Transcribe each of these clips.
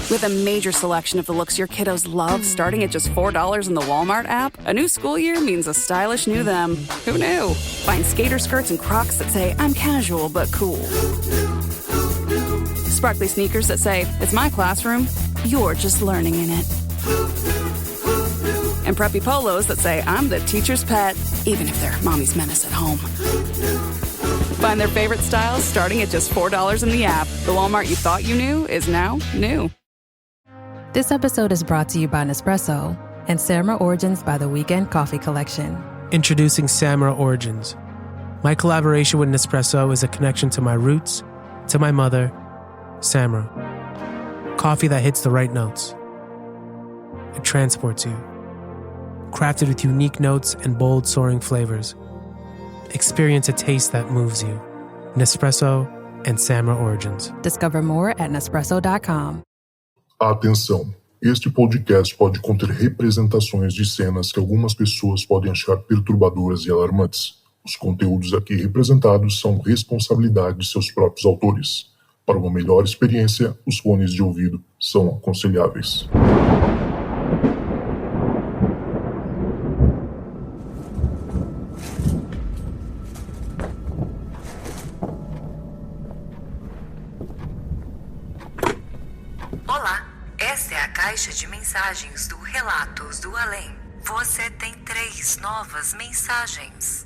With a major selection of the looks your kiddos love starting at just $4 in the Walmart app, a new school year means a stylish new them. Who knew? Find skater skirts and Crocs that say, I'm casual but cool. Sparkly sneakers that say, it's my classroom, you're just learning in it. And preppy polos that say, I'm the teacher's pet, even if they're mommy's menace at home. Find their favorite styles starting at just $4 in the app. The Walmart you thought you knew is now new. This episode is brought to you by Nespresso and Samra Origins by the Weekend Coffee Collection. Introducing Samra Origins. My collaboration with Nespresso is a connection to my roots, to my mother, Samra. Coffee that hits the right notes. It transports you. Crafted with unique notes and bold, soaring flavors. Experience a taste that moves you. Nespresso and Samra Origins. Discover more at Nespresso.com. Atenção! Este podcast pode conter representações de cenas que algumas pessoas podem achar perturbadoras e alarmantes. Os conteúdos aqui representados são responsabilidade de seus próprios autores. Para uma melhor experiência, os fones de ouvido são aconselháveis. Olá, esta é a caixa de mensagens do Relatos do Além. Você tem 3 novas mensagens.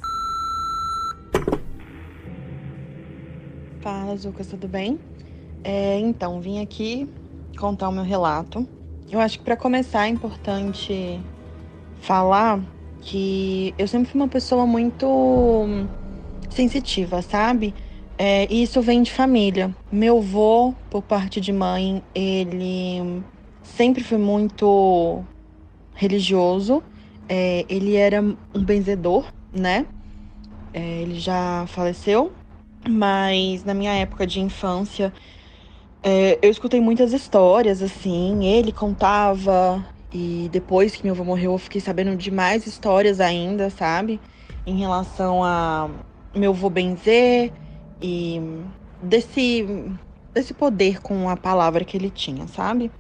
Fala, Zucas, tudo bem? Então, vim aqui contar o meu relato. Eu acho que para começar é importante falar que eu sempre fui uma pessoa muito sensitiva, sabe? E isso vem de família. Meu avô, por parte de mãe, ele sempre foi muito religioso. Ele era um benzedor, né? Ele já faleceu, mas na minha época de infância, eu escutei muitas histórias, assim. Ele contava, e depois que meu avô morreu, eu fiquei sabendo de mais histórias ainda, sabe? Em relação a meu avô benzer e desse poder com a palavra que ele tinha, sabe?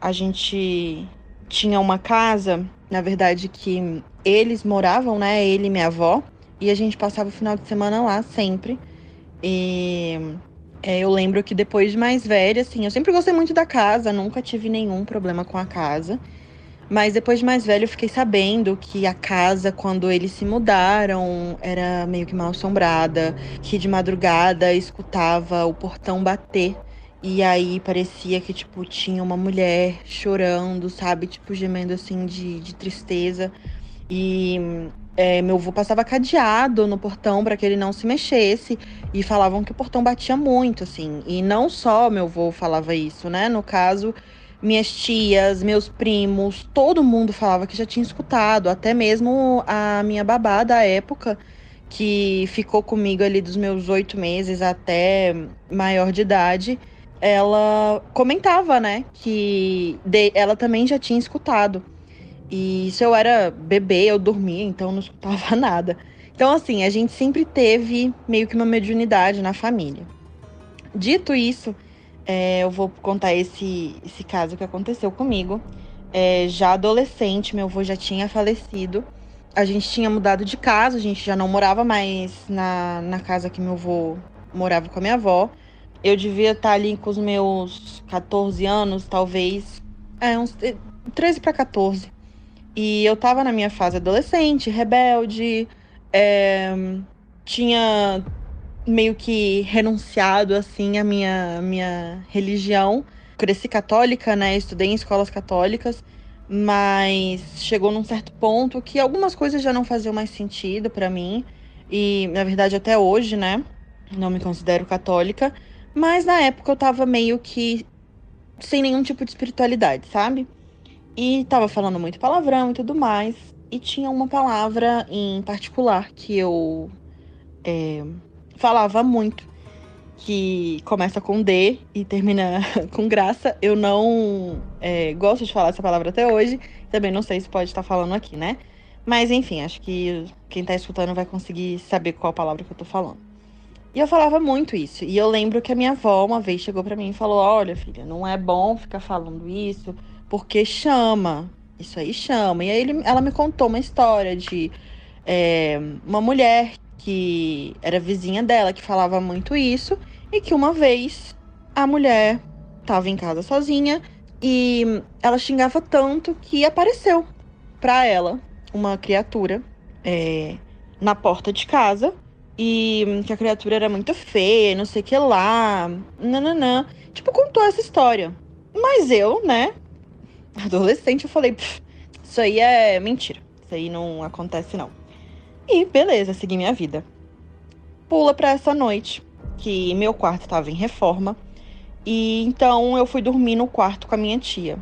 A gente tinha uma casa, na verdade, que eles moravam, né? Ele e minha avó. E a gente passava o final de semana lá sempre. E eu lembro que depois de mais velha, assim, eu sempre gostei muito da casa, nunca tive nenhum problema com a casa. Mas depois de mais velho eu fiquei sabendo que a casa, quando eles se mudaram, era meio que mal assombrada, que de madrugada escutava o portão bater. E aí parecia que, tipo, tinha uma mulher chorando, sabe? Tipo, gemendo assim de tristeza. E meu avô passava cadeado no portão para que ele não se mexesse. E falavam que o portão batia muito, assim. E não só meu avô falava isso, né? No caso, minhas tias, meus primos, todo mundo falava que já tinha escutado. Até mesmo a minha babá da época, que ficou comigo ali dos meus 8 meses até maior de idade, ela comentava, né, que ela também já tinha escutado. E se eu era bebê, eu dormia, então não escutava nada. Então, assim, a gente sempre teve meio que uma mediunidade na família. Dito isso, eu vou contar esse caso que aconteceu comigo. Já adolescente, meu avô já tinha falecido. A gente tinha mudado de casa, a gente já não morava mais na casa que meu avô morava com a minha avó. Eu devia estar ali com os meus 14 anos, talvez, uns 13 para 14. E eu tava na minha fase adolescente, rebelde, tinha meio que renunciado, assim, a minha religião. Cresci católica, né, estudei em escolas católicas, mas chegou num certo ponto que algumas coisas já não faziam mais sentido pra mim. E, na verdade, até hoje, né, não me considero católica, mas na época eu tava meio que sem nenhum tipo de espiritualidade, sabe? E tava falando muito palavrão e tudo mais. E tinha uma palavra em particular que eu falava muito, que começa com D e termina com graça. Eu não gosto de falar essa palavra até hoje. Também não sei se pode estar falando aqui, né? Mas enfim, acho que quem tá escutando vai conseguir saber qual palavra que eu tô falando. E eu falava muito isso. E eu lembro que a minha avó uma vez chegou pra mim e falou: olha, filha, não é bom ficar falando isso, porque chama. Isso aí chama. E aí ela me contou uma história de uma mulher que era vizinha dela, que falava muito isso, e que uma vez a mulher tava em casa sozinha e ela xingava tanto que apareceu pra ela uma criatura na porta de casa. E que a criatura era muito feia, não sei o que lá, nananã. Tipo, contou essa história. Mas eu, né, adolescente, eu falei, isso aí é mentira. Isso aí não acontece, não. E beleza, segui minha vida. Pula pra essa noite, que meu quarto tava em reforma. E então eu fui dormir no quarto com a minha tia.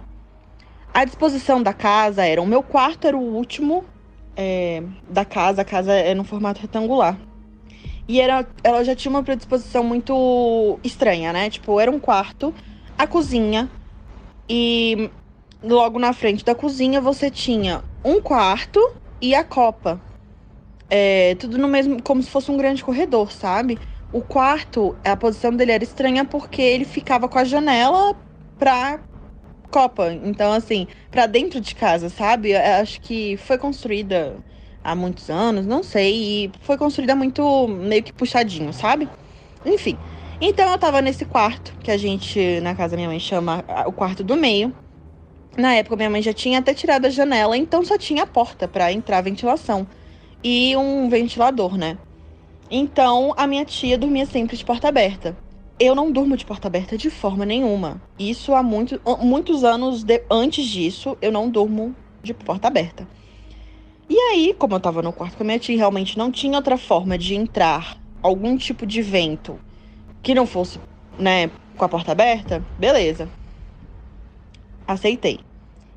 A disposição da casa era, o meu quarto era o último da casa. A casa é no formato retangular. E ela já tinha uma predisposição muito estranha, né? Tipo, era um quarto, a cozinha, e logo na frente da cozinha você tinha um quarto e a copa. Tudo no mesmo, como se fosse um grande corredor, sabe? O quarto, a posição dele era estranha porque ele ficava com a janela pra copa. Então, assim, pra dentro de casa, sabe? Eu acho que foi construída há muitos anos, não sei, e foi construída muito meio que puxadinho, sabe? Enfim. Então eu tava nesse quarto, que a gente, na casa da minha mãe, chama o quarto do meio. Na época, minha mãe já tinha até tirado a janela, então só tinha a porta pra entrar a ventilação. E um ventilador, né? Então, a minha tia dormia sempre de porta aberta. Eu não durmo de porta aberta de forma nenhuma. Isso há muitos anos antes disso, eu não durmo de porta aberta. E aí, como eu tava no quarto com a minha tia, realmente não tinha outra forma de entrar algum tipo de vento que não fosse, né, com a porta aberta, beleza. Aceitei.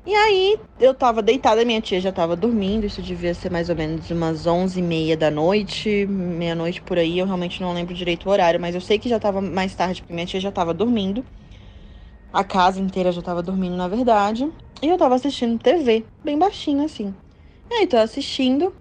E aí, eu tava deitada, minha tia já tava dormindo, isso devia ser mais ou menos umas 11h30 da noite, meia-noite por aí, eu realmente não lembro direito o horário, mas eu sei que já tava mais tarde, porque minha tia já tava dormindo. A casa inteira já tava dormindo, na verdade. E eu tava assistindo TV, bem baixinho, assim. E aí, tô assistindo,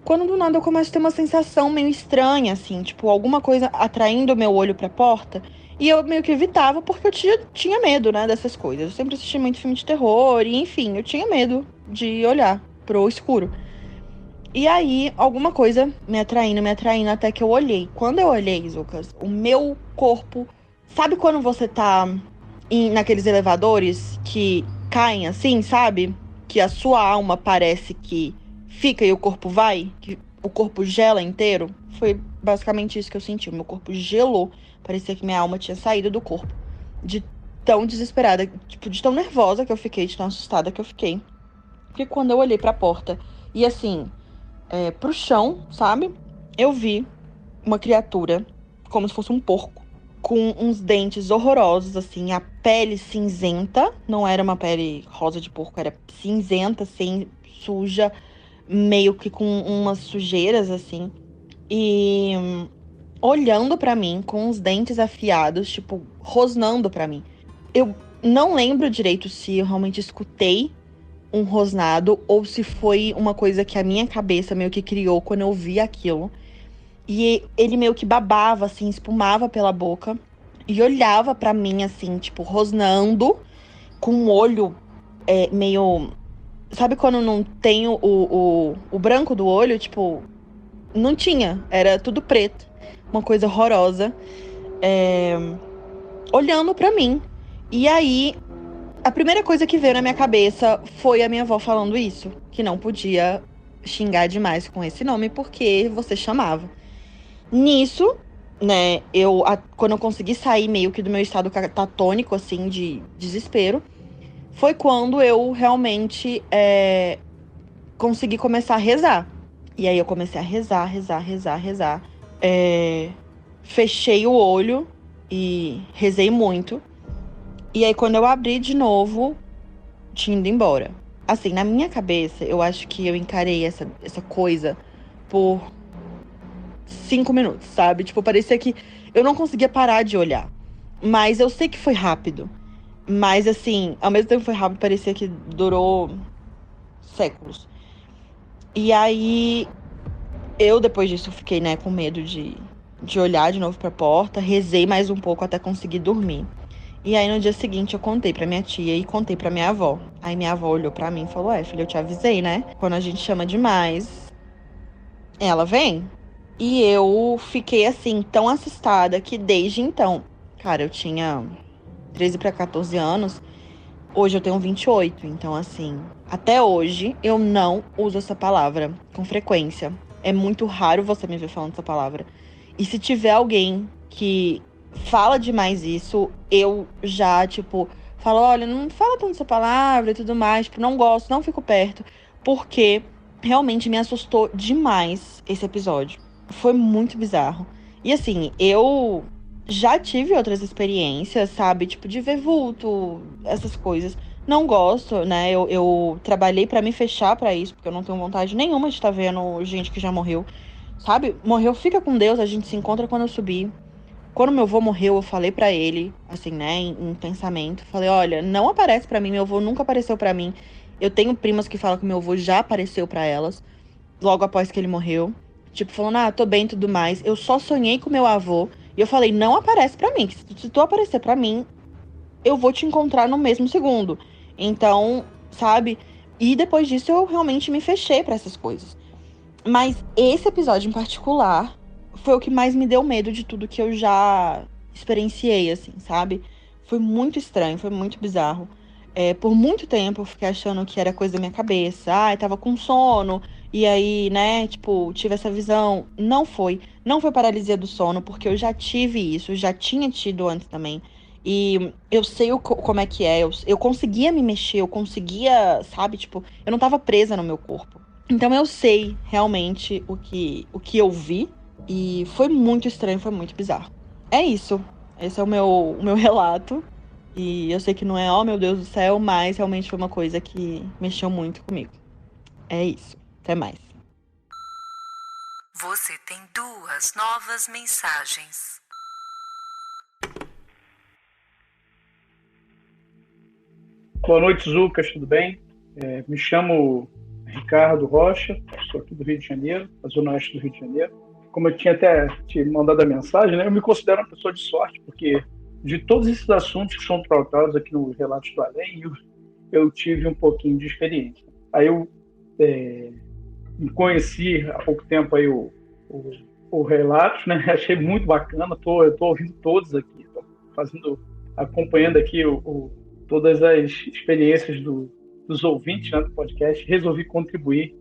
quando do nada eu começo a ter uma sensação meio estranha, assim, tipo, alguma coisa atraindo o meu olho pra porta. E eu meio que evitava, porque eu tinha medo, né, dessas coisas. Eu sempre assisti muito filme de terror, e enfim, eu tinha medo de olhar pro escuro. E aí, alguma coisa me atraindo, até que eu olhei. Quando eu olhei, Lucas, o meu corpo... Sabe quando você tá naqueles elevadores que caem assim, sabe? Que a sua alma parece que fica e o corpo vai, que o corpo gela inteiro. Foi basicamente isso que eu senti. O meu corpo gelou. Parecia que minha alma tinha saído do corpo. De tão desesperada, tipo, de tão nervosa que eu fiquei, de tão assustada que eu fiquei. Porque quando eu olhei pra porta e assim, pro chão, sabe? Eu vi uma criatura, como se fosse um porco, com uns dentes horrorosos, assim, a pele cinzenta, não era uma pele rosa de porco, era cinzenta, assim, suja, meio que com umas sujeiras, assim, e olhando pra mim, com os dentes afiados, tipo, rosnando pra mim. Eu não lembro direito se eu realmente escutei um rosnado ou se foi uma coisa que a minha cabeça meio que criou quando eu vi aquilo. E ele meio que babava, assim, espumava pela boca. E olhava pra mim, assim, tipo, rosnando. Com um olho meio... Sabe quando não tem o branco do olho? Tipo, não tinha. Era tudo preto. Uma coisa horrorosa. Olhando pra mim. E aí, a primeira coisa que veio na minha cabeça foi a minha avó falando isso. Que não podia xingar demais com esse nome, porque você chamava. Nisso, né, quando eu consegui sair meio que do meu estado catatônico, assim, de desespero, foi quando eu realmente consegui começar a rezar. E aí eu comecei a rezar. Fechei o olho e rezei muito. E aí quando eu abri de novo, tinha ido embora. Assim, na minha cabeça, eu acho que eu encarei essa coisa por 5 minutos, sabe? Tipo, parecia que eu não conseguia parar de olhar. Mas eu sei que foi rápido. Mas, assim, ao mesmo tempo que foi rápido, parecia que durou séculos. E aí, eu, depois disso, fiquei, né, com medo de de olhar de novo pra porta, rezei mais um pouco até conseguir dormir. E aí no dia seguinte eu contei pra minha tia e contei pra minha avó. Aí minha avó olhou pra mim e falou: filha, eu te avisei, né? Quando a gente chama demais, ela vem. E eu fiquei assim, tão assustada que desde então, cara, eu tinha 13 pra 14 anos, hoje eu tenho 28. Então assim, até hoje eu não uso essa palavra com frequência. É muito raro você me ver falando essa palavra. E se tiver alguém que fala demais isso, eu já, tipo, falo: olha, não fala tanto essa palavra e tudo mais, tipo, não gosto, não fico perto, porque realmente me assustou demais esse episódio. Foi muito bizarro. E assim, eu já tive outras experiências, sabe, tipo, de ver vulto, essas coisas. Não gosto, né, eu trabalhei pra me fechar pra isso, porque eu não tenho vontade nenhuma de estar vendo gente que já morreu, sabe? Morreu, fica com Deus, a gente se encontra quando eu subir. Quando meu avô morreu, eu falei pra ele, assim, né, em pensamento. Falei: olha, não aparece pra mim, meu avô nunca apareceu pra mim. Eu tenho primas que falam que meu avô já apareceu pra elas, logo após que ele morreu. Tipo, falando: tô bem e tudo mais. Eu só sonhei com meu avô. E eu falei: não aparece pra mim. Se tu aparecer pra mim, eu vou te encontrar no mesmo segundo. Então, sabe? E depois disso, eu realmente me fechei pra essas coisas. Mas esse episódio em particular foi o que mais me deu medo de tudo que eu já experienciei, assim, sabe? Foi muito estranho, foi muito bizarro. Por muito tempo eu fiquei achando que era coisa da minha cabeça. Tava com sono, e aí, né, tipo, tive essa visão. Não foi. Não foi paralisia do sono, porque eu já tive isso, eu já tinha tido antes também. E eu sei como é que é, eu conseguia me mexer, eu conseguia, sabe, tipo, eu não tava presa no meu corpo. Então eu sei realmente o que eu vi. E foi muito estranho, foi muito bizarro. É isso. Esse é o meu relato. E eu sei que não é, oh meu Deus do céu, mas realmente foi uma coisa que mexeu muito comigo. É isso. Até mais. Você tem 2 novas mensagens. Boa noite, Zucas, tudo bem? Me chamo Ricardo Rocha, sou aqui do Rio de Janeiro, da Zona Oeste do Rio de Janeiro. Como eu tinha até te mandado a mensagem, né, eu me considero uma pessoa de sorte, porque de todos esses assuntos que são tratados aqui no Relatos do Além, eu tive um pouquinho de experiência. Aí eu me conheci há pouco tempo aí o Relatos, né? Achei muito bacana, eu tô ouvindo todos aqui, acompanhando aqui todas as experiências dos ouvintes, né, do podcast. Resolvi contribuir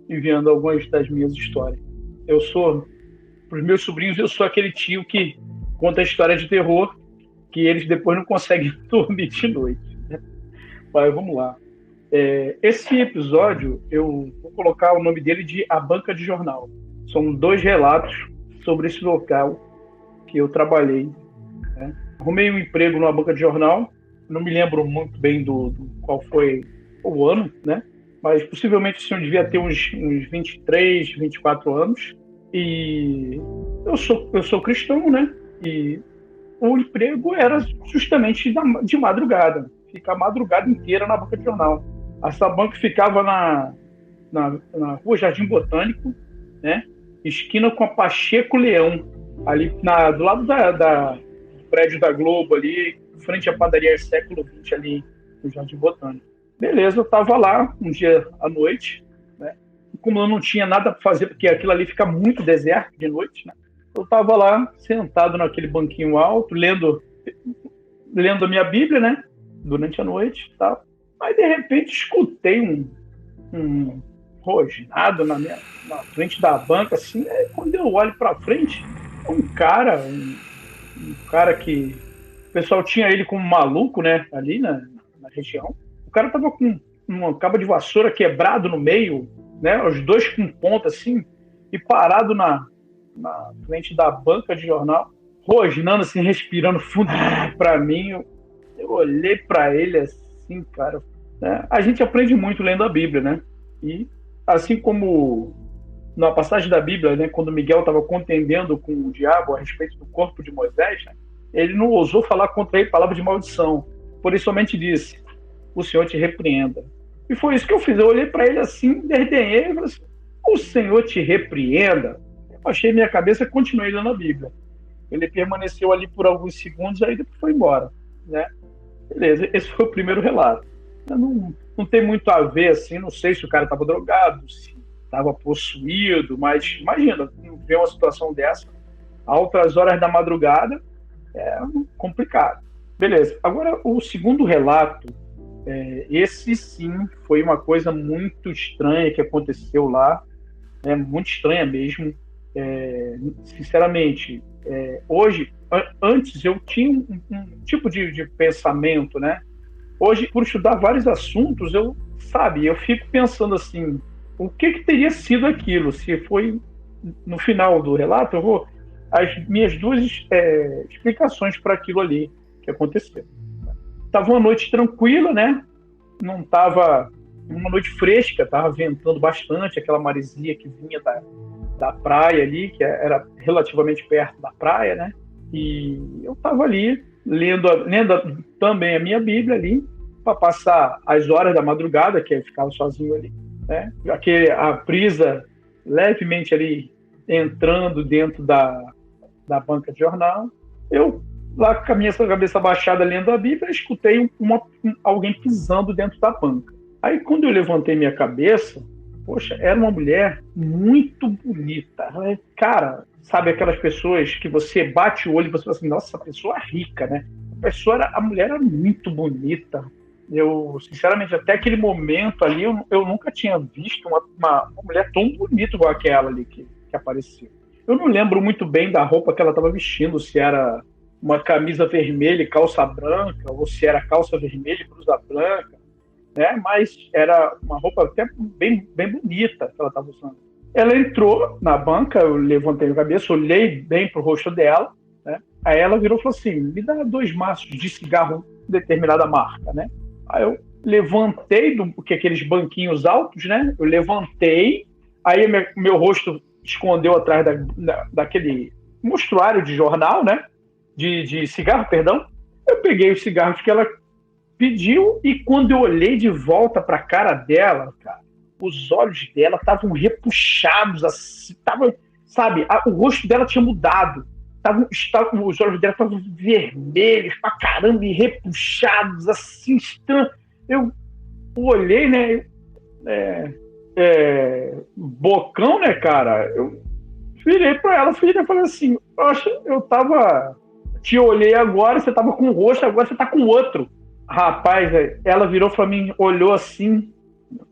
enviando algumas das minhas histórias. Para os meus sobrinhos, eu sou aquele tio que conta a história de terror que eles depois não conseguem dormir de noite. Mas vamos lá. Esse episódio, eu vou colocar o nome dele de A Banca de Jornal. São 2 relatos sobre esse local que eu trabalhei, né? Arrumei um emprego numa banca de jornal, não me lembro muito bem do qual foi o ano, né? Mas possivelmente assim, eu devia ter uns 23, 24 anos. E eu sou cristão, né? E o emprego era justamente de madrugada. Ficar a madrugada inteira na banca de jornal. Essa banca ficava na Rua Jardim Botânico, né? Esquina com a Pacheco Leão, ali do lado do prédio da Globo, ali, frente à padaria Século XX, ali no Jardim Botânico. Beleza, eu estava lá um dia à noite, né? Como eu não tinha nada para fazer, porque aquilo ali fica muito deserto de noite, né? Eu estava lá, sentado naquele banquinho alto, lendo a minha Bíblia, né? Durante a noite e tal. Aí, de repente, escutei um rosnado na frente da banca, assim. Aí, quando eu olho para frente, um cara que o pessoal tinha ele como maluco, né? Ali na região. O cara tava com uma cabo de vassoura quebrado no meio, né? Os 2 com ponta, assim, e parado na frente da banca de jornal, rosnando, assim, respirando fundo para mim. Eu olhei para ele assim, cara, né? A gente aprende muito lendo a Bíblia, né? E assim como na passagem da Bíblia, né, quando Miguel estava contendendo com o diabo a respeito do corpo de Moisés, né, ele não ousou falar contra ele palavra de maldição, por isso somente disse: o Senhor te repreenda. E foi isso que eu fiz. Eu olhei para ele assim, desdenhei e falei assim: o Senhor te repreenda. Baixei minha cabeça e continuei lendo a Bíblia. Ele permaneceu ali por alguns segundos, aí depois foi embora, né? Beleza, esse foi o primeiro relato. Não tem muito a ver, assim, não sei se o cara estava drogado, se estava possuído, mas imagina, ver uma situação dessa, a outras horas da madrugada, é complicado. Beleza, agora o segundo relato, esse sim foi uma coisa muito estranha que aconteceu lá, muito estranha mesmo. Sinceramente, hoje, antes eu tinha um tipo de pensamento, né? Hoje, por estudar vários assuntos, eu fico pensando assim, o que teria sido aquilo? Se foi no final do relato, eu vou as minhas duas explicações para aquilo ali que aconteceu. Estava uma noite tranquila, né? Não estava uma noite fresca, estava ventando bastante, aquela maresia que vinha da praia ali, que era relativamente perto da praia, né? E eu estava ali lendo também a minha Bíblia ali, para passar as horas da madrugada, que eu ficava sozinho ali, né? A brisa levemente ali entrando dentro da banca de jornal. Eu, lá com a minha cabeça baixada lendo a Bíblia, escutei alguém pisando dentro da banca. Aí, quando eu levantei minha cabeça, poxa, era uma mulher muito bonita. Cara, sabe aquelas pessoas que você bate o olho e você fala assim, nossa, essa pessoa é rica, né? A mulher era muito bonita. Eu, sinceramente, até aquele momento ali, eu nunca tinha visto uma mulher tão bonita igual aquela ali que apareceu. Eu não lembro muito bem da roupa que ela estava vestindo, se era uma camisa vermelha e calça branca, ou se era calça vermelha e blusa branca, né? Mas era uma roupa até bem bonita que ela estava usando. Ela entrou na banca, eu levantei a cabeça, olhei bem pro rosto dela, né? Aí ela virou e falou assim, me dá 2 maços de cigarro de determinada marca, né? Aí eu levantei, porque aqueles banquinhos altos, né? Eu levantei, aí meu rosto escondeu atrás daquele mostruário de jornal, né? De cigarro, perdão. Eu peguei os cigarros que ela pediu e quando eu olhei de volta para a cara dela, cara, os olhos dela estavam repuxados, assim, sabe? O rosto dela tinha mudado. Os olhos dela estavam vermelhos pra caramba e repuxados, assim, estranho. Eu olhei, né? Bocão, né, cara? Eu virei pra ela, e falei assim, poxa, te olhei agora, você tava com um rosto, agora você tá com outro. Rapaz, ela virou pra mim, olhou assim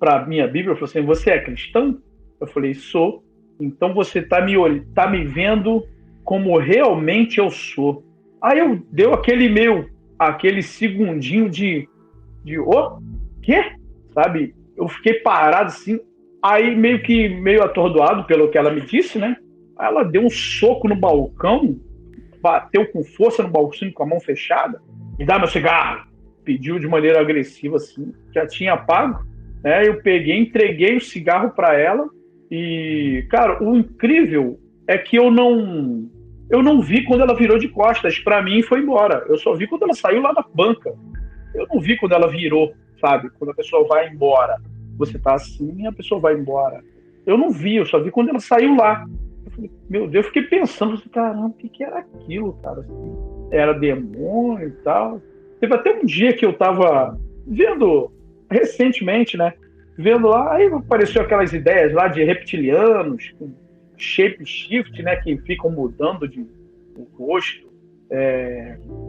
pra minha Bíblia, falou assim, você é cristão? Eu falei, sou. Então você tá me vendo como realmente eu sou. Aí deu aquele segundinho de quê? Sabe? Eu fiquei parado assim, aí meio atordoado pelo que ela me disse, né? Aí ela deu um soco no balcão, bateu com força no balcão com a mão fechada, me dá meu cigarro, pediu de maneira agressiva assim, já tinha pago, né? Eu peguei, entreguei o cigarro para ela e, cara, o incrível é que eu não vi quando ela virou de costas para mim e foi embora. Eu só vi quando ela saiu lá da banca. Eu não vi quando ela virou, sabe? Quando a pessoa vai embora. Você tá assim e a pessoa vai embora. Eu não vi, eu só vi quando ela saiu lá. Eu falei, meu Deus, eu fiquei pensando, assim, caramba, o que era aquilo, cara? Assim, era demônio e tal. Teve até um dia que eu tava vendo, recentemente, né? Vendo lá, aí apareceu aquelas ideias lá de reptilianos, com shape shift, né, que ficam mudando o rosto,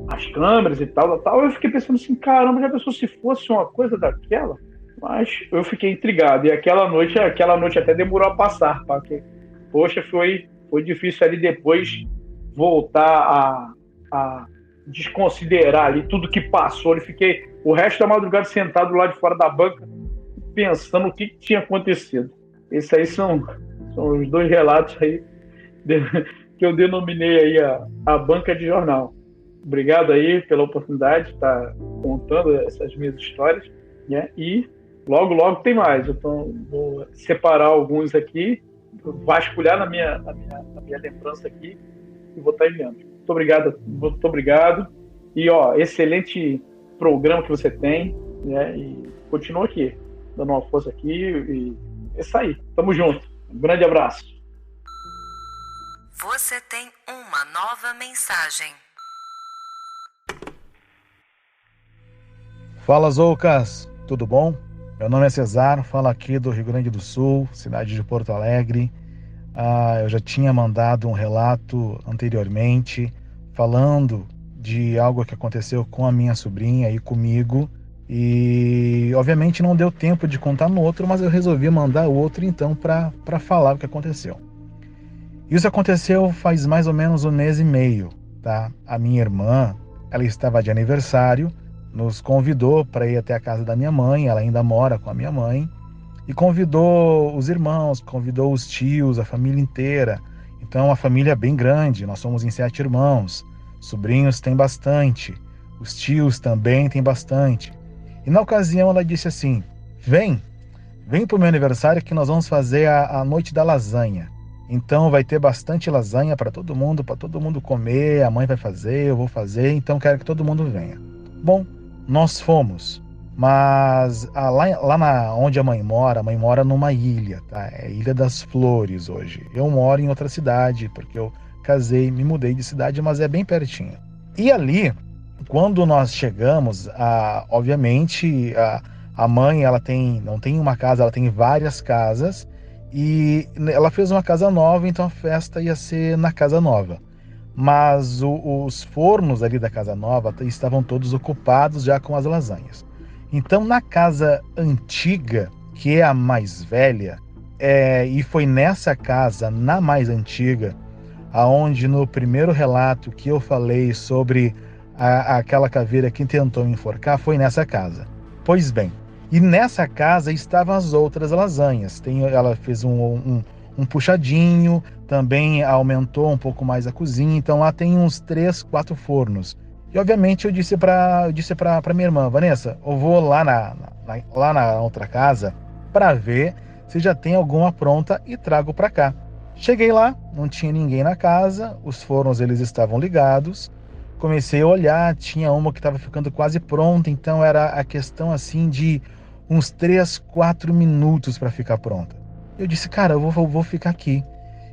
as câmeras e tal. Eu fiquei pensando assim, caramba, já pensou se fosse uma coisa daquela? Mas eu fiquei intrigado. E aquela noite até demorou a passar, porque, poxa, foi difícil ali depois voltar a desconsiderar ali tudo que passou. Eu fiquei o resto da madrugada sentado lá de fora da banca, pensando o que tinha acontecido. Esses aí são os 2 relatos aí que eu denominei aí a banca de jornal. Obrigado aí pela oportunidade de estar contando essas minhas histórias, né? E logo tem mais. Então vou separar alguns aqui, vasculhar na minha lembrança aqui e vou estar enviando. Muito obrigado. E excelente programa que você tem, né? E continua aqui, dando uma força aqui e é isso aí. Tamo junto. Um grande abraço. Você tem uma nova mensagem. Fala, Zoucas, tudo bom? Meu nome é Cesar, falo aqui do Rio Grande do Sul, cidade de Porto Alegre. Eu já tinha mandado um relato anteriormente falando de algo que aconteceu com a minha sobrinha e comigo. E obviamente não deu tempo de contar no outro, mas eu resolvi mandar o outro então para falar o que aconteceu. Isso aconteceu faz mais ou menos 1 mês e meio, tá? A minha irmã, ela estava de aniversário, nos convidou para ir até a casa da minha mãe, ela ainda mora com a minha mãe, e convidou os irmãos, convidou os tios, a família inteira. Então a família é bem grande, nós somos em 7 irmãos, sobrinhos tem bastante, os tios também tem bastante. E na ocasião ela disse assim, vem pro meu aniversário que nós vamos fazer a noite da lasanha. Então vai ter bastante lasanha para todo mundo comer, a mãe vai fazer, eu vou fazer, então quero que todo mundo venha. Bom, nós fomos, mas lá onde a mãe mora numa ilha, tá? É a Ilha das Flores hoje. Eu moro em outra cidade, porque eu casei, me mudei de cidade, mas é bem pertinho. E ali, quando nós chegamos, obviamente a mãe ela não tem uma casa, ela tem várias casas, e ela fez uma casa nova, então a festa ia ser na casa nova. Mas os fornos ali da casa nova estavam todos ocupados já com as lasanhas. Então na casa antiga, que é a mais velha, e foi nessa casa, na mais antiga, aonde no primeiro relato que eu falei sobre aquela caveira que tentou me enforcar, foi nessa casa. Pois bem, e nessa casa estavam as outras lasanhas. Ela fez um puxadinho, também aumentou um pouco mais a cozinha, então lá tem uns 3, 4 fornos. E obviamente eu disse para minha irmã, Vanessa, eu vou lá na outra casa para ver se já tem alguma pronta e trago para cá. Cheguei lá, não tinha ninguém na casa, os fornos eles estavam ligados. Comecei a olhar, tinha uma que estava ficando quase pronta, então era a questão assim de uns 3, 4 minutos para ficar pronta. Eu disse, cara, eu vou ficar aqui.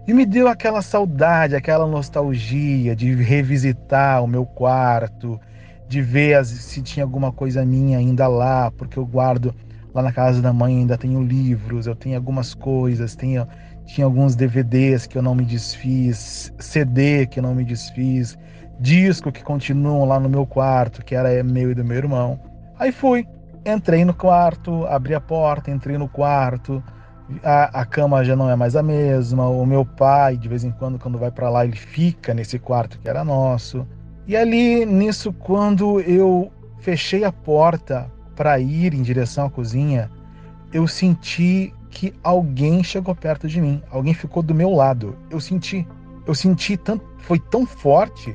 E me deu aquela saudade, aquela nostalgia de revisitar o meu quarto, de ver se tinha alguma coisa minha ainda lá, porque eu guardo lá na casa da mãe, ainda tenho livros, eu tenho algumas coisas, tinha alguns DVDs que eu não me desfiz, CD que eu não me desfiz, disco que continuam lá no meu quarto, que era meu e do meu irmão. Aí entrei no quarto, abri a porta, entrei no quarto, a cama já não é mais a mesma, o meu pai, de vez em quando vai para lá, ele fica nesse quarto que era nosso. E ali, nisso, quando eu fechei a porta para ir em direção à cozinha, eu senti que alguém chegou perto de mim, alguém ficou do meu lado. Eu senti tanto, foi tão forte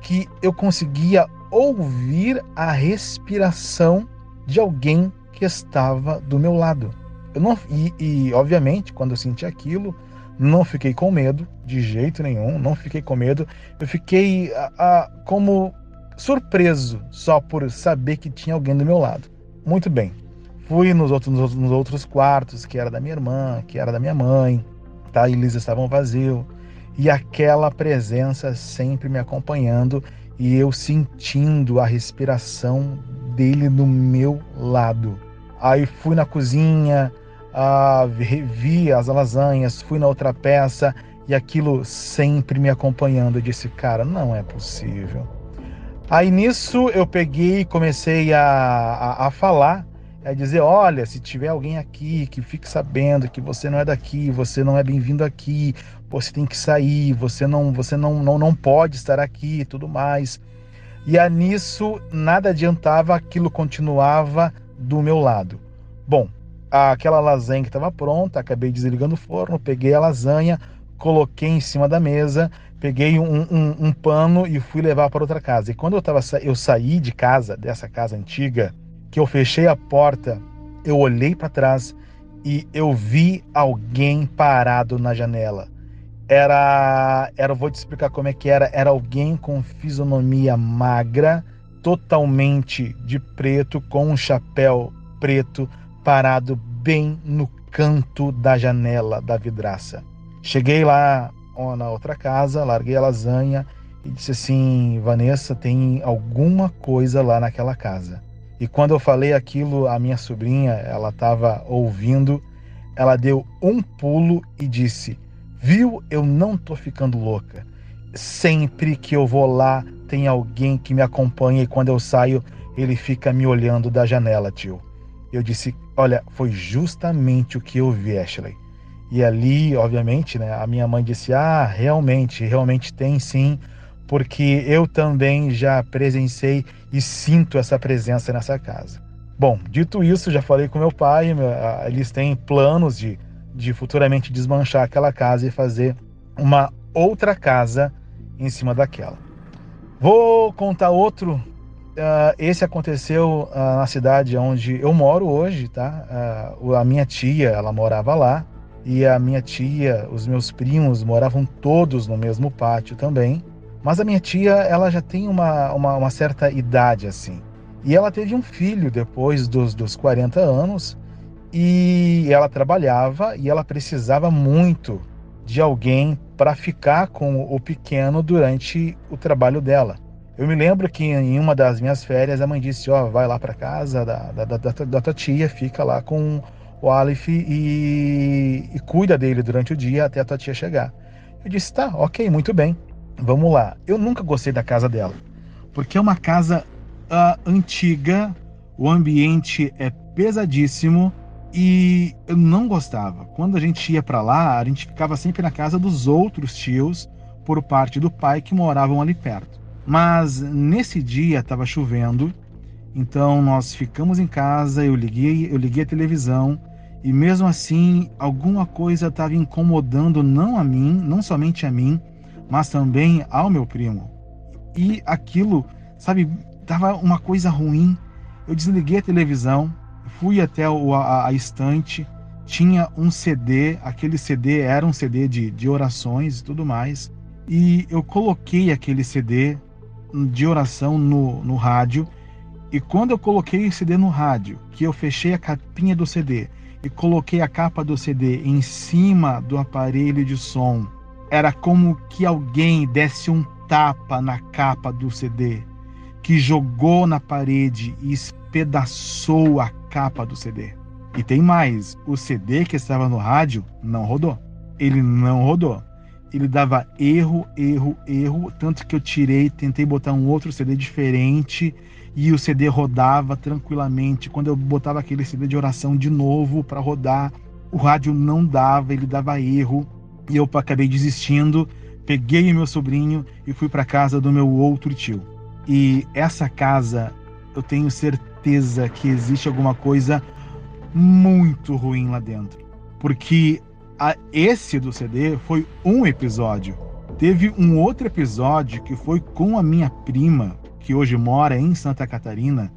que eu conseguia ouvir a respiração de alguém que estava do meu lado. Obviamente, quando eu senti aquilo, não fiquei com medo, de jeito nenhum, não fiquei com medo. Eu fiquei como surpreso, só por saber que tinha alguém do meu lado. Muito bem. Fui nos outros quartos, que era da minha irmã, que era da minha mãe, tá? Eles estavam vazios. E aquela presença sempre me acompanhando e eu sentindo a respiração dele do meu lado. Aí fui na cozinha, vi as lasanhas, fui na outra peça e aquilo sempre me acompanhando. Eu disse, cara, não é possível. Aí nisso eu peguei e comecei a falar, a dizer, olha, se tiver alguém aqui que fique sabendo que você não é daqui, você não é bem-vindo aqui, você tem que sair, você não pode estar aqui e tudo mais. E nisso nada adiantava, aquilo continuava do meu lado. Bom, aquela lasanha que estava pronta, acabei desligando o forno, peguei a lasanha, coloquei em cima da mesa, peguei um pano e fui levar para outra casa. E quando eu saí de casa, dessa casa antiga, que eu fechei a porta, eu olhei para trás e eu vi alguém parado na janela. Vou te explicar como é que era alguém com fisionomia magra, totalmente de preto, com um chapéu preto, parado bem no canto da janela da vidraça. Cheguei lá, na outra casa, larguei a lasanha e disse assim: Vanessa, tem alguma coisa lá naquela casa. E quando eu falei aquilo, a minha sobrinha, ela estava ouvindo, ela deu um pulo e disse: viu, eu não tô ficando louca. Sempre que eu vou lá, tem alguém que me acompanha e quando eu saio, ele fica me olhando da janela, tio. Eu disse: olha, foi justamente o que eu vi, Ashley. E ali, obviamente, né, a minha mãe disse: realmente tem sim, porque eu também já presenciei e sinto essa presença nessa casa. Bom, dito isso, já falei com meu pai, eles têm planos de futuramente desmanchar aquela casa e fazer uma outra casa em cima daquela. Vou contar outro. Esse aconteceu na cidade onde eu moro hoje, tá? A minha tia, ela morava lá, e a minha tia, os meus primos moravam todos no mesmo pátio também. Mas a minha tia, ela já tem uma certa idade, assim. E ela teve um filho depois dos 40 anos, e ela trabalhava e ela precisava muito de alguém para ficar com o pequeno durante o trabalho dela. Eu me lembro que em uma das minhas férias a mãe disse: vai lá para casa da tua tia, fica lá com o Aleph e cuida dele durante o dia até a tua tia chegar. Eu disse: tá, ok, muito bem, vamos lá. Eu nunca gostei da casa dela, porque é uma casa antiga, o ambiente é pesadíssimo e eu não gostava. Quando a gente ia para lá, a gente ficava sempre na casa dos outros tios por parte do pai que moravam ali perto. Mas nesse dia estava chovendo, então nós ficamos em casa, eu liguei a televisão e mesmo assim alguma coisa estava incomodando não a mim, não somente a mim, mas também ao meu primo. E aquilo, sabe, tava uma coisa ruim. Eu desliguei a televisão, fui até a estante, tinha um CD, aquele CD era um CD de orações e tudo mais, e eu coloquei aquele CD de oração no rádio, e quando eu coloquei o CD no rádio, que eu fechei a capinha do CD e coloquei a capa do CD em cima do aparelho de som, era como que alguém desse um tapa na capa do CD, que jogou na parede e espedaçou a capa do CD. E tem mais, o CD que estava no rádio não rodou. Ele não rodou. Ele dava erro, tanto que eu tentei botar um outro CD diferente e o CD rodava tranquilamente. Quando eu botava aquele CD de oração de novo para rodar, o rádio não dava, ele dava erro e eu acabei desistindo. Peguei o meu sobrinho e fui para casa do meu outro tio. E essa casa, eu tenho certeza que existe alguma coisa muito ruim lá dentro. Porque esse do CD foi um episódio. Teve um outro episódio que foi com a minha prima, que hoje mora em Santa Catarina,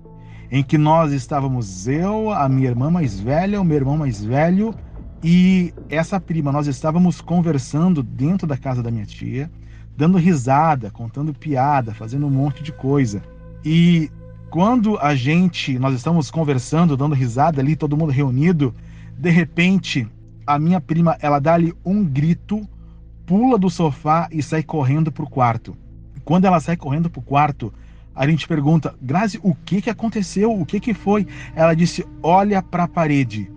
em que nós estávamos, eu, a minha irmã mais velha, o meu irmão mais velho e essa prima. Nós estávamos conversando dentro da casa da minha tia, dando risada, contando piada, fazendo um monte de coisa. E quando nós estamos conversando, dando risada ali, todo mundo reunido, de repente, a minha prima, ela dá ali um grito, pula do sofá e sai correndo pro quarto. Quando ela sai correndo pro quarto, a gente pergunta: Grazi, o que aconteceu? O que foi? Ela disse: olha para a parede.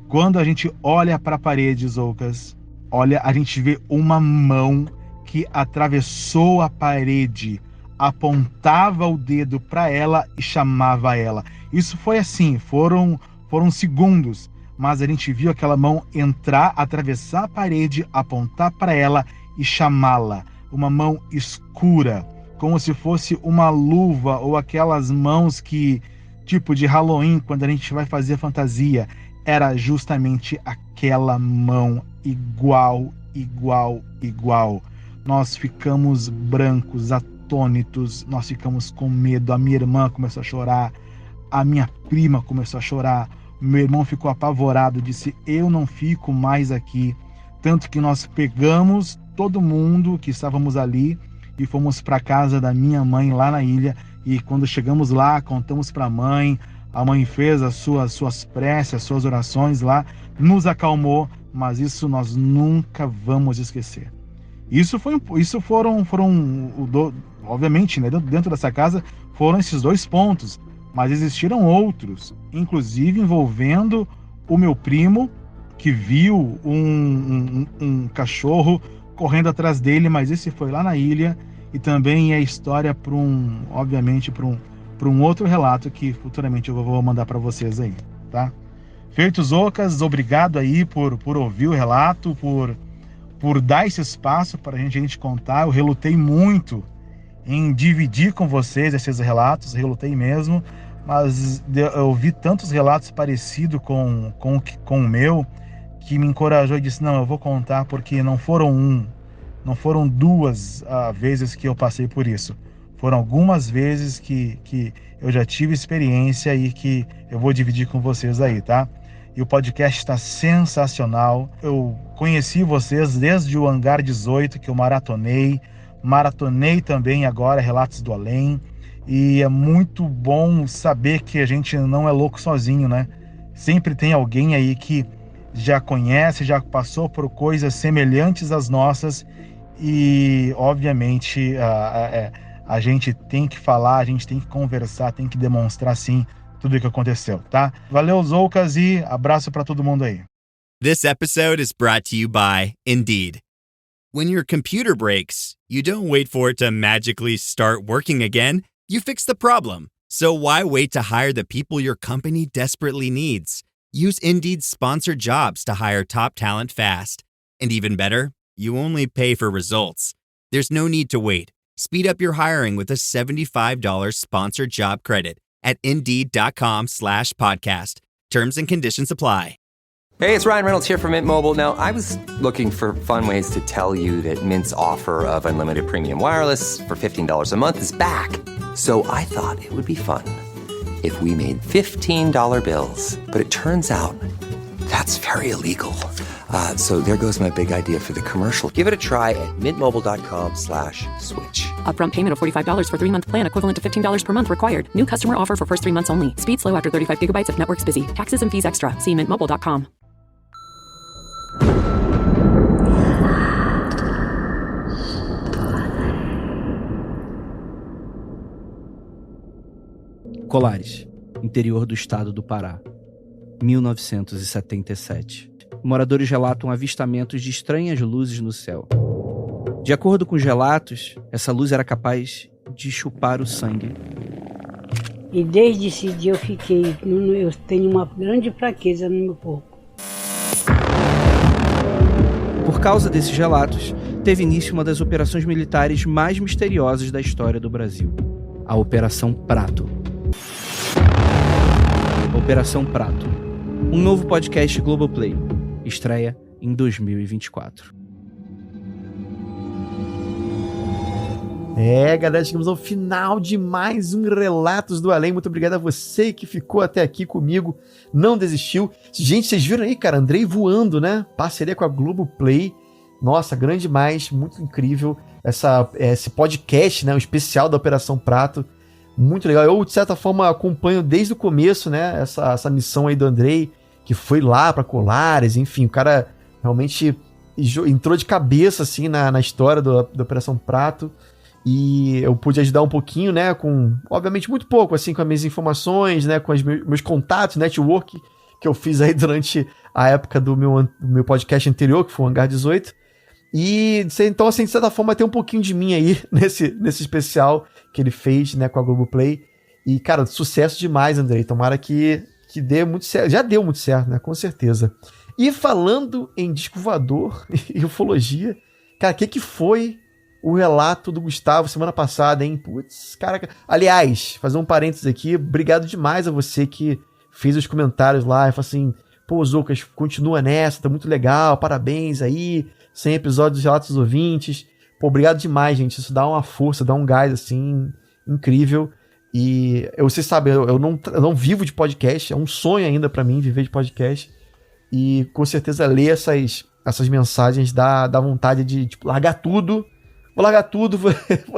Quando a gente olha para a parede, Zoucas, a gente vê uma mão que atravessou a parede, apontava o dedo para ela e chamava ela. Isso foi assim, foram segundos, mas a gente viu aquela mão entrar, atravessar a parede, apontar para ela e chamá-la. Uma mão escura, como se fosse uma luva ou aquelas mãos que, tipo de Halloween, quando a gente vai fazer fantasia, era justamente aquela mão, igual. Nós ficamos brancos, atônitos, nós ficamos com medo. A minha irmã começou a chorar, a minha prima começou a chorar, meu irmão ficou apavorado, disse: eu não fico mais aqui. Tanto que nós pegamos todo mundo que estávamos ali e fomos para a casa da minha mãe lá na ilha. E quando chegamos lá, contamos para a mãe fez as suas preces, as suas orações lá, nos acalmou, mas isso nós nunca vamos esquecer. Obviamente, né, dentro dessa casa foram esses 2 pontos, mas existiram outros, inclusive envolvendo o meu primo, que viu um cachorro correndo atrás dele, mas esse foi lá na ilha, e também é história para um outro relato que futuramente eu vou mandar para vocês aí, tá? Feito, Zoucas, obrigado aí por ouvir o relato, por dar esse espaço para a gente contar. Eu relutei muito em dividir com vocês esses relatos, relutei mesmo, mas eu vi tantos relatos parecidos com o meu, que me encorajou e disse, não, eu vou contar, porque não foram 2 vezes que eu passei por isso. Foram algumas vezes que eu já tive experiência e que eu vou dividir com vocês aí, tá? E o podcast está sensacional. Eu conheci vocês desde o Hangar 18, que eu maratonei também agora Relatos do Além, e é muito bom saber que a gente não é louco sozinho, né? Sempre tem alguém aí que já conhece, já passou por coisas semelhantes às nossas, e obviamente a gente tem que falar, a gente tem que conversar, tem que demonstrar sim tudo o que aconteceu, tá? Valeu, Zoucas, e abraço para todo mundo aí. This episode is brought to you by Indeed. When your computer breaks, you don't wait for it to magically start working again. You fix the problem. So why wait to hire the people your company desperately needs? Use Indeed's sponsored jobs to hire top talent fast. And even better, you only pay for results. There's no need to wait. Speed up your hiring with a $75 sponsored job credit at Indeed.com/podcast. Terms and conditions apply. Hey, it's Ryan Reynolds here from Mint Mobile. Now, I was looking for fun ways to tell you that Mint's offer of unlimited premium wireless for $15 a month is back. So I thought it would be fun if we made $15 bills. But it turns out that's very illegal. So there goes my big idea for the commercial. Give it a try at mintmobile.com/switch. Upfront payment of $45 for 3-month plan, equivalent to $15 per month required. New customer offer for first 3 months only. Speed slow after 35 gigabytes if network's busy. Taxes and fees extra. See mintmobile.com. Colares, interior do estado do Pará, 1977. Moradores relatam avistamentos de estranhas luzes no céu. De acordo com os relatos, essa luz era capaz de chupar o sangue. E desde esse dia eu tenho uma grande fraqueza no meu corpo. Por causa desses relatos, teve início uma das operações militares mais misteriosas da história do Brasil, a Operação Prato. Operação Prato, um novo podcast Globoplay, estreia em 2024. Galera, chegamos ao final de mais um Relatos do Além. Muito obrigado a você que ficou até aqui comigo, não desistiu. Gente, vocês viram aí, cara, Andrei voando, né? Parceria com a Globoplay. Nossa, grande demais, muito incrível esse podcast, né? O especial da Operação Prato. Muito legal. Eu, de certa forma, acompanho desde o começo, né? Essa missão aí do Andrei, que foi lá para Colares, enfim, o cara realmente entrou de cabeça, assim, na história da Operação Prato. E eu pude ajudar um pouquinho, né? Com, obviamente, muito pouco, assim, com as minhas informações, né? Com os meus contatos, network, que eu fiz aí durante a época do meu podcast anterior, que foi o Hangar 18. E então, assim, de certa forma, tem um pouquinho de mim aí nesse especial que ele fez, né, com a Globoplay. E, cara, sucesso demais, Andrei. Tomara que dê muito certo. Já deu muito certo, né? Com certeza. E falando em disco voador e ufologia, cara, o que foi o relato do Gustavo semana passada, hein? Putz, caraca. Aliás, fazer um parênteses aqui, obrigado demais a você que fez os comentários lá e falou assim, pô, Zoucas, continua nessa, tá muito legal, parabéns aí, 100 episódios dos Relatos dos Ouvintes. Pô, obrigado demais, gente, isso dá uma força, dá um gás, assim, incrível. E vocês sabem, eu não vivo de podcast, é um sonho ainda pra mim viver de podcast. E com certeza ler essas mensagens dá vontade de tipo, largar tudo. Vou largar tudo, vou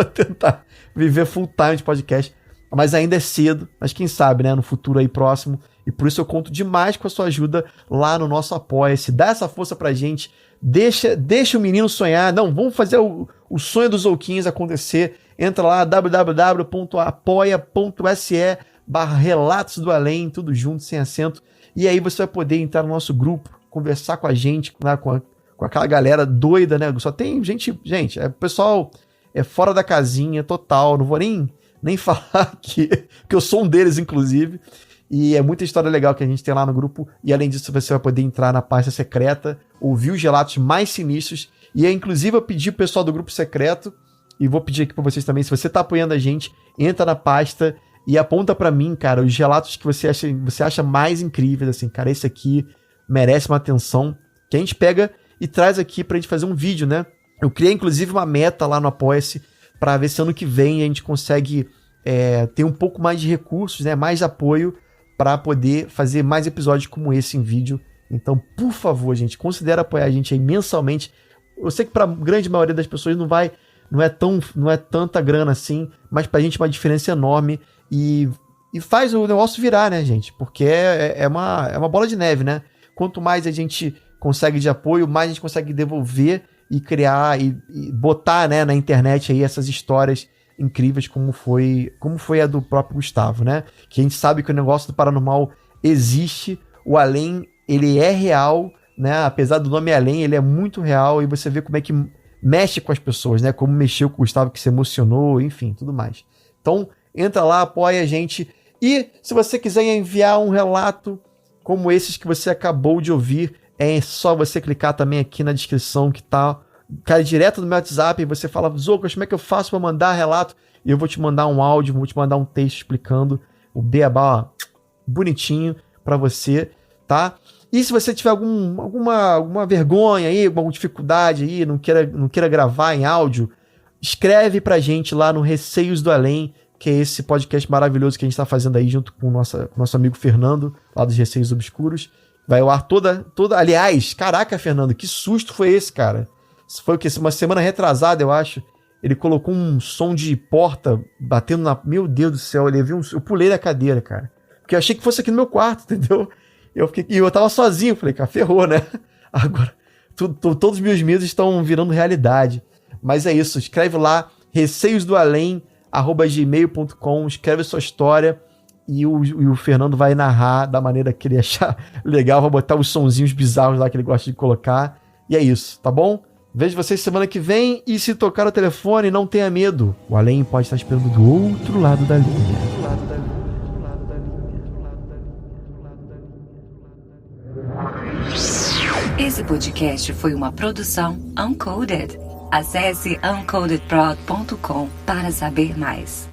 tentar viver full time de podcast. mas ainda é cedo, mas quem sabe, né, no futuro aí próximo, e por isso eu conto demais com a sua ajuda lá no nosso Apoia-se. Dá essa força pra gente, deixa o menino sonhar. Não, vamos fazer o sonho dos Zouquinhos acontecer. Entra lá, www.apoia.se/Relatos do Além, tudo junto, sem acento, e aí você vai poder entrar no nosso grupo, conversar com a gente, né, com aquela galera doida, né? Só tem gente, o pessoal é fora da casinha, total, não vou nem falar que eu sou um deles, inclusive, e é muita história legal que a gente tem lá no grupo, e além disso você vai poder entrar na pasta secreta, ouvir os relatos mais sinistros, e inclusive eu pedi pro pessoal do grupo secreto, e vou pedir aqui pra vocês também, se você tá apoiando a gente, entra na pasta e aponta pra mim, cara, os relatos que você acha mais incríveis, assim, cara, esse aqui merece uma atenção, que a gente pega e traz aqui pra gente fazer um vídeo, né? Eu criei, inclusive, uma meta lá no Apoia-se pra ver se ano que vem a gente consegue ter um pouco mais de recursos, né? Mais apoio pra poder fazer mais episódios como esse em vídeo. Então, por favor, gente, considere apoiar a gente aí mensalmente. Eu sei que pra grande maioria das pessoas não é tanta grana assim, mas pra gente é uma diferença enorme e faz o negócio virar, né, gente? Porque é uma bola de neve, né? Quanto mais a gente consegue de apoio, mais a gente consegue devolver e criar e botar, né, na internet aí essas histórias incríveis como foi a do próprio Gustavo, né? Que a gente sabe que o negócio do paranormal existe, o além, ele é real, né? Apesar do nome além, ele é muito real e você vê como é que mexe com as pessoas, né? Como mexeu com o Gustavo, que se emocionou, enfim, tudo mais. Então, entra lá, apoia a gente. E se você quiser enviar um relato como esses que você acabou de ouvir, é só você clicar também aqui na descrição que tá, cai direto no meu WhatsApp e você fala, Zoucas, como é que eu faço para mandar relato? E eu vou te mandar um áudio, vou te mandar um texto explicando o beabá bonitinho para você, tá? E se você tiver alguma vergonha aí, alguma dificuldade aí, não queira gravar em áudio, escreve pra gente lá no Receios do Além, que é esse podcast maravilhoso que a gente tá fazendo aí junto com o nosso amigo Fernando, lá dos Receios Obscuros. Vai ao ar toda... Aliás, caraca, Fernando, que susto foi esse, cara? Foi o quê? Uma semana retrasada, eu acho. Ele colocou um som de porta batendo na... Meu Deus do céu, eu pulei da cadeira, cara. Porque eu achei que fosse aqui no meu quarto, entendeu? E eu tava sozinho, falei, cara, ferrou, né? Agora, todos os meus medos estão virando realidade. Mas é isso, escreve lá, receiodoalém@gmail.com, escreve sua história e o Fernando vai narrar da maneira que ele achar legal, vai botar os sonzinhos bizarros lá que ele gosta de colocar. E é isso, tá bom? Vejo vocês semana que vem e se tocar o telefone, não tenha medo. O além pode estar esperando do outro lado da linha. Esse podcast foi uma produção Uncoded. Acesse uncodedprod.com para saber mais.